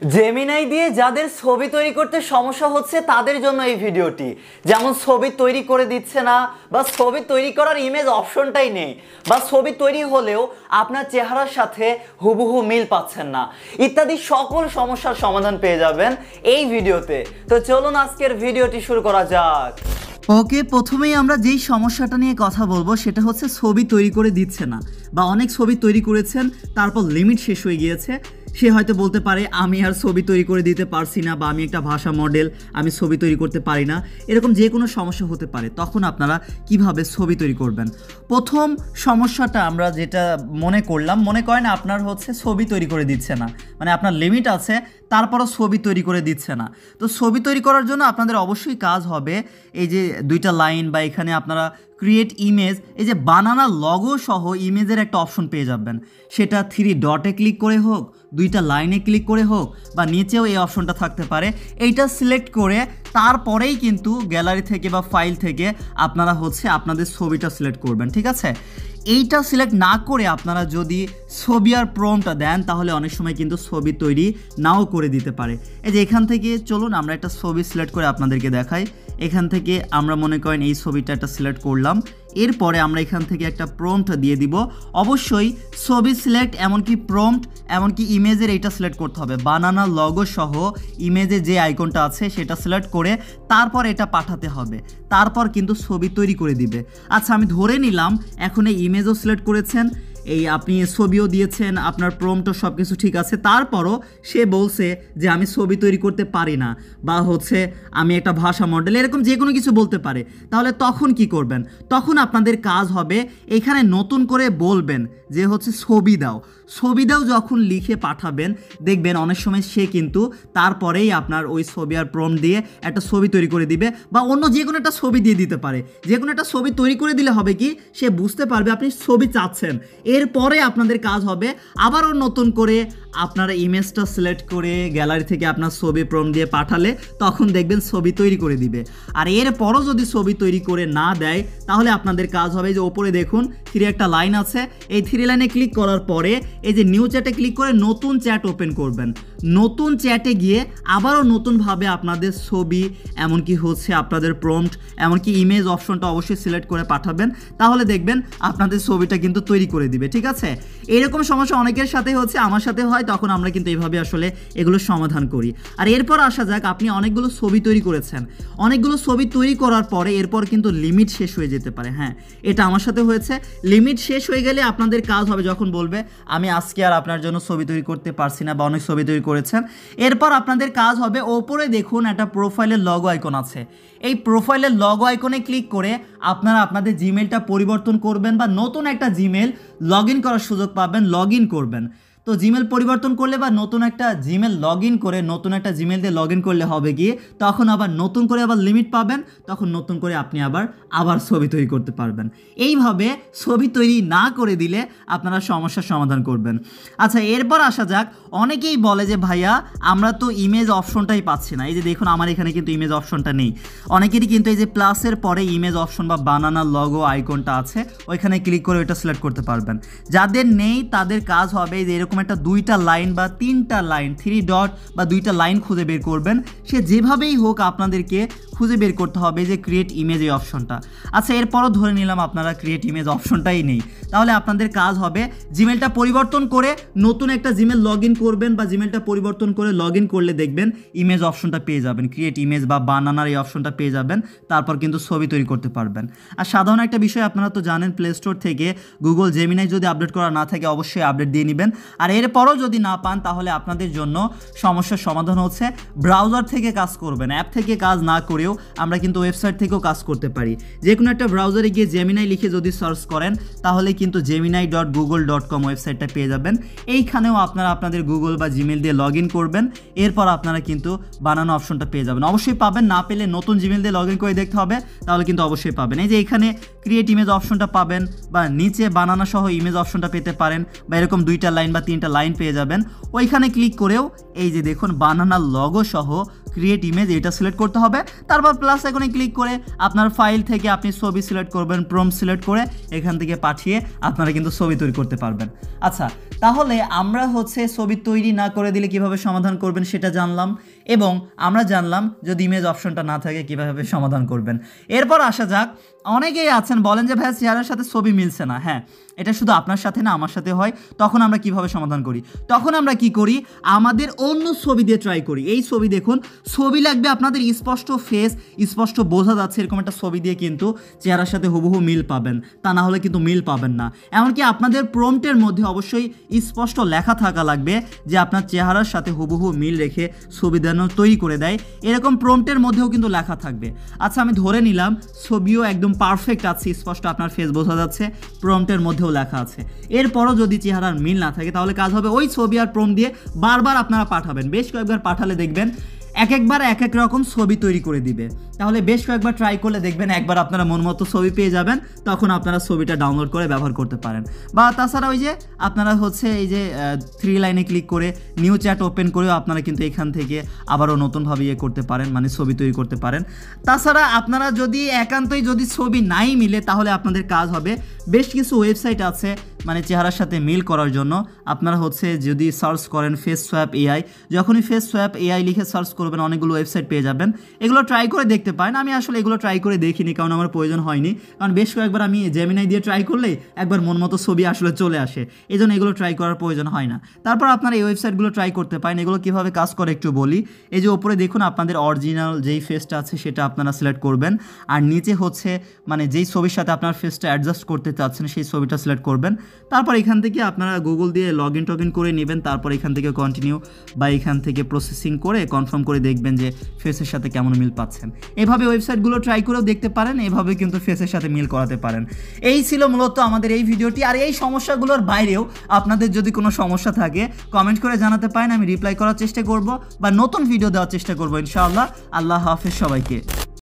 Gemini দিয়ে যাদের ছবি তৈরি করতে সমস্যা হচ্ছে তাদের জন্য এই ভিডিওটি। যেমন ছবি তৈরি করে দিচ্ছে না, বা ছবি তৈরি করার ইমেজ অপশনটাই নেই, বা ছবি তৈরি হলেও আপনার চেহারার সাথে হুবহু মিল পাচ্ছেন না, ইত্যাদি সকল সমস্যার সমাধান পেয়ে যাবেন এই ভিডিওতে। তো চলুন আজকের ভিডিওটি শুরু করা যাক। ওকে, প্রথমেই আমরা যেই সমস্যাটা নিয়ে কথা বলবো সেটা হচ্ছে ছবি তৈরি করে দিচ্ছে না, বা অনেক ছবি তৈরি করেছেন তারপর লিমিট শেষ হয়ে গিয়েছে। সে হয়তো বলতে পারে আমি আর ছবি তৈরি করে দিতে পারছি না, বা আমি একটা ভাষা মডেল, আমি ছবি তৈরি করতে পারি না, এরকম যে কোনো সমস্যা হতে পারে। তখন আপনারা কিভাবে ছবি তৈরি করবেন? প্রথম সমস্যাটা আমরা যেটা মনে করলাম, মনে করেন আপনার হচ্ছে ছবি তৈরি করে দিচ্ছে না, মানে আপনার লিমিট আছে তারপরও ছবি তৈরি করে দিচ্ছে না। তো ছবি তৈরি করার জন্য আপনাদের অবশ্যই কাজ হবে এই যে দুইটা লাইন, বা এখানে আপনারা ক্রিয়েট ইমেজ, এই যে বানানা লগো সহ ইমেজের একটা অপশন পেয়ে যাবেন। সেটা 3 ডটে ক্লিক করে হোক, দুইটা লাইনে ক্লিক করে হোক, বা নিচেও এই অপশনটা থাকতে পারে। এইটা সিলেক্ট করে তারপরেই কিন্তু গ্যালারি থেকে বা ফাইল থেকে আপনারা হচ্ছে আপনাদের ছবিটা সিলেক্ট করবেন, ঠিক আছে? এইটা সিলেক্ট না করে আপনারা যদি ছবি আর প্রম্পটটা দেন তাহলে অনেক সময় কিন্তু ছবি তৈরি নাও করে দিতে পারে। এই যে এখান থেকে চলুন আমরা একটা ছবি সিলেক্ট করে আপনাদেরকে দেখাই। এখান থেকে আমরা মনে করেন এই ছবিটা একটা সিলেক্ট করলাম, এরপরে আমরা এখান থেকে একটা প্রম্পট দিয়ে দিব। অবশ্যই ছবি সিলেক্ট, এমনকি প্রম্পট, এমনকি ইমেজের এইটা সিলেক্ট করতে হবে। বানানা লগো সহ ইমেজে যে আইকনটা আছে সেটা সিলেক্ট করে তারপর এটা পাঠাতে হবে, তারপর কিন্তু ছবি তৈরি করে দিবে। আচ্ছা, আমি ধরে নিলাম এখন এই ইমেজও সিলেক্ট করেছেন, এই আপনি ছবিও দিয়েছেন, আপনার প্রম্পটও সব কিছু ঠিক আছে, তারপরও সে বলছে যে আমি ছবি তৈরি করতে পারি না, বা হচ্ছে আমি একটা ভাষা মডেল, এরকম যে কোনো কিছু বলতে পারে। তাহলে তখন কি করবেন? তখন আপনাদের কাজ হবে এখানে নতুন করে বলবেন যে হচ্ছে ছবি দাও। ছবি দাও যখন লিখে পাঠাবেন, দেখবেন অনেক সময় সে কিন্তু তারপরেই আপনার ওই ছবি আর প্রম্পট দিয়ে একটা ছবি তৈরি করে দিবে, বা অন্য যে কোনো একটা ছবি দিয়ে দিতে পারে। যে কোনো একটা ছবি তৈরি করে দিলে হবে কি, সে বুঝতে পারবে আপনি ছবি চাচ্ছেন। এরপরে আপনাদের কাজ হবে আবারও নতুন করে আপনারা ইমেজটা সিলেক্ট করে গ্যালারি থেকে আপনার ছবি প্রম্পট দিয়ে পাঠালে তখন দেখবেন ছবি তৈরি করে দিবে। আর এরপরও যদি ছবি তৈরি করে না দেয় তাহলে আপনাদের কাজ হবে যে ওপরে দেখুন 3 একটা লাইন আছে, এই 3 লাইনে ক্লিক করার পরে এই যে নিউ চ্যাটে ক্লিক করে নতুন চ্যাট ওপেন করবেন। নতুন চ্যাটে গিয়ে আবারও নতুনভাবে আপনাদের ছবি, এমনকি হচ্ছে আপনাদের প্রম্পট, এমনকি ইমেজ অপশনটা অবশ্যই সিলেক্ট করে পাঠাবেন। তাহলে দেখবেন আপনাদের ছবিটা কিন্তু তৈরি করে দিবে, ঠিক আছে? এরকম সমস্যা অনেকের সাথে হচ্ছে, আমার সাথে হয়, তখন আমরা কিন্তু এইভাবে আসলে এগুলো সমাধান করি। আর এরপর আসা যাক, আপনি অনেকগুলো ছবি তৈরি করেছেন, অনেকগুলো ছবি তৈরি করার পরে এরপর কিন্তু লিমিট শেষ হয়ে যেতে পারে। হ্যাঁ, এটা আমার সাথে হয়েছে। লিমিট শেষ হয়ে গেলে আপনাদের কাজ হবে, যখন বলবে আমি আজকে আর আপনার জন্য ছবি তৈরি করতে পারছি না, বা অনেক ছবি তৈরি করেছেন, এরপর আপনাদের কাজ হবে ওপরে দেখুন একটা প্রোফাইলের লগো আইকন আছে, এই প্রোফাইলের লগো আইকনে ক্লিক করে আপনারা আপনাদের জিমেলটা পরিবর্তন করবেন, বা নতুন একটা জিমেল লগ ইন করার সুযোগ পাবেন, লগ ইন করবেন। তো জিমেল পরিবর্তন করলে বা নতুন একটা জিমেল লগ ইন করে নতুন একটা জিমেল দিয়ে লগ ইন করলে হবে গিয়ে তখন আবার নতুন করে আবার লিমিট পাবেন, তখন নতুন করে আপনি আবার ছবি তৈরি করতে পারবেন। এইভাবে ছবি তৈরি না করে দিলে আপনারা সমস্যার সমাধান করবেন। আচ্ছা, এরপর আসা যাক, অনেকেই বলে যে ভাইয়া আমরা তো ইমেজ অপশনটাই পাচ্ছি না। এই যে দেখুন আমার এখানে কিন্তু ইমেজ অপশনটা নেই। অনেকেরই কিন্তু এই যে প্লাসের পরে ইমেজ অপশন বা বানানা লগো আইকনটা আছে, ওইখানে ক্লিক করে ওইটা সিলেক্ট করতে পারবেন। যাদের নেই তাদের কাজ হবে যে এরকম একটা 2টা লাইন বা 3টা লাইন, 3 ডট বা 2টা লাইন খুঁজে বের করবেন। সে যেভাবেই হোক আপনাদেরকে খুঁজে বের করতে হবে যে ক্রিয়েট ইমেজ এই অপশনটা। আচ্ছা, এরপরও ধরে নিলাম আপনারা ক্রিয়েট ইমেজ অপশনটাই নেই, তাহলে আপনাদের কাজ হবে জিমেলটা পরিবর্তন করে নতুন একটা জিমেল লগ ইন করবেন, বা জিমেলটা পরিবর্তন করে লগ ইন করলে দেখবেন ইমেজ অপশনটা পেয়ে যাবেন, ক্রিয়েট ইমেজ বা বানানার এই অপশনটা পেয়ে যাবেন, তারপর কিন্তু ছবি তৈরি করতে পারবেন। আর সাধারণ একটা বিষয় আপনারা তো জানেন, প্লে স্টোর থেকে গুগল জেমিনাই যদি আপডেট করা না থাকে অবশ্যই আপডেট দিয়ে নেবেন। আর এরপরও যদি না পান তাহলে আপনাদের জন্য সমস্যার সমাধান হচ্ছে ব্রাউজার থেকে কাজ করবেন, অ্যাপ থেকে কাজ না করেও আমরা কিন্তু ওয়েবসাইট থেকেও কাজ করতে পারি। যে কোনো একটা ব্রাউজারে গিয়ে জেমিনাই লিখে যদি সার্চ করেন তাহলে কিন্তু gemini.google.com ওয়েবসাইটটা পেয়ে যাবেন। এইখানেও আপনারা আপনাদের গুগল বা জিমেল দিয়ে লগ ইন করবেন, এরপর আপনারা কিন্তু বানানো অপশনটা পেয়ে যাবেন। অবশ্যই পাবেন, না পেলে নতুন জিমেল দিয়ে লগ ইন করে দেখতে হবে, তাহলে কিন্তু অবশ্যই পাবেন। এই যে এখানে ক্রিয়েট ইমেজ অপশনটা পাবেন, বা নিচে বানানা সহ ইমেজ অপশনটা পেতে পারেন, বা এরকম 2টা লাইন বা 3টা লাইন পেয়ে যাবেন। ওইখানে ক্লিক করেও এই যে দেখুন বানানা লগো সহ ক্রিয়েট ইমেজ এটা সিলেক্ট করতে হবে। তারপর প্লাস আইকনে ক্লিক করে আপনার ফাইল থেকে আপনি ছবি সিলেক্ট করবেন, প্রম্পট সিলেক্ট করে এখান থেকে পাঠিয়ে আপনারা কিন্তু ছবি তৈরি করতে পারবেন। আচ্ছা, তাহলে আমরা হচ্ছে ছবি তৈরি না করে দিলে কিভাবে সমাধান করবেন সেটা জানলাম, এবং আমরা জানলাম যদি ইমেজ অপশনটা না থাকে কিভাবে সমাধান করবেন। এরপর আসা যাক, অনেকেই আছেন বলেন যে ভাই চেহারার সাথে ছবি মিলছে না। হ্যাঁ, এটা শুধু আপনার সাথে না, আমার সাথে হয়। তখন আমরা কিভাবে সমাধান করি? তখন আমরা কি করি, আমাদের অন্য ছবি দিয়ে ট্রাই করি। এই ছবি দেখুন, ছবি লাগবে আপনাদের স্পষ্ট ফেস, স্পষ্ট বোঝা যাচ্ছে এরকম একটা ছবি দিয়ে কিন্তু চেহারার সাথে হুবহু মিল পাবেন, তা না হলে কিন্তু মিল পাবেন না। এমনকি আপনাদের প্রম্পটের মধ্যে অবশ্যই স্পষ্ট লেখা থাকা লাগবে যে আপনার চেহারার সাথে হুবহু মিল রেখে ছবি যেন তৈরি করে দেয়, এরকম প্রম্পটের মধ্যেও কিন্তু লেখা থাকবে। আচ্ছা, আমি ধরে নিলাম ছবিও একদম পারফেক্ট আছে, স্পষ্ট আপনার ফেস বোঝা যাচ্ছে, প্রম্পটের মধ্যেও লেখা আছে। এরপরও যদি চেহারার মিল না থাকে তাহলে কাজ হবে ওই ছবি আর প্রম্পট দিয়ে বারবার আপনারা পাঠাবেন। বেশ কয়েকবার পাঠালে দেখবেন এক একবার এক এক রকম ছবি তৈরি করে দিবে। তাহলে বেশ কয়েকবার ট্রাই করলে দেখবেন একবার আপনারা মন মতো ছবি পেয়ে যাবেন, তখন আপনারা ছবিটা ডাউনলোড করে ব্যবহার করতে পারেন। বা তাছাড়া ওই যে আপনারা হচ্ছে এই যে 3 লাইনে ক্লিক করে নিউ চ্যাট ওপেন করেও আপনারা কিন্তু এখান থেকে আবারও নতুনভাবে করতে পারেন, মানে ছবি তৈরি করতে পারেন। তাছাড়া আপনারা যদি একান্তই যদি ছবি নাই মিলে তাহলে আপনাদের কাজ হবে, বেশ কিছু ওয়েবসাইট আছে মানে চেহারার সাথে মিল করার জন্য। আপনারা হচ্ছে যদি সার্চ করেন ফেস সোয়াপ এআই, যখনই ফেস সোয়াপ এআই লিখে সার্চ করবেন অনেকগুলো ওয়েবসাইট পেয়ে যাবেন। এগুলো ট্রাই করে দেখতে পারেন। আমি আসলে এগুলো ট্রাই করে দেখিনি, কারণ আমার প্রয়োজন হয়নি, কারণ বেশ কয়েকবার আমি জেমিনাই দিয়ে ট্রাই করলেই একবার মন মতো ছবি আসলে চলে আসে, এই জন্য এগুলো ট্রাই করার প্রয়োজন হয় না। তারপর আপনারা এই ওয়েবসাইটগুলো ট্রাই করতে পারেন। এগুলো কীভাবে কাজ করে একটু বলি। এই যে ওপরে দেখুন আপনাদের অরিজিনাল যেই ফেসটা আছে সেটা আপনারা সিলেক্ট করবেন, আর নিচে হচ্ছে মানে যেই ছবির সাথে আপনার ফেসটা অ্যাডজাস্ট করতে চাচ্ছেন সেই ছবিটা সিলেক্ট করবেন। তারপর এখান থেকে আপনারা গুগল দিয়ে লগ ইন করে নেবেন। তারপর এখান থেকে কন্টিনিউ বা এখান থেকে প্রসেসিং করে কনফার্ম করে দেখবেন যে ফেসের সাথে কেমন মিল পাচ্ছেন। এভাবে ওয়েবসাইটগুলো ট্রাই করেও দেখতে পারেন, এভাবে কিন্তু ফেসের সাথে মিল করাতে পারেন। এই ছিল মূলত আমাদের এই ভিডিওটি। আর এই সমস্যাগুলোর বাইরেও আপনাদের যদি কোনো সমস্যা থাকে কমেন্ট করে জানাতে পারেন, আমি রিপ্লাই করার চেষ্টা করব বা নতুন ভিডিও দেওয়ার চেষ্টা করব ইনশাআল্লাহ। আল্লাহ হাফেজ সবাইকে।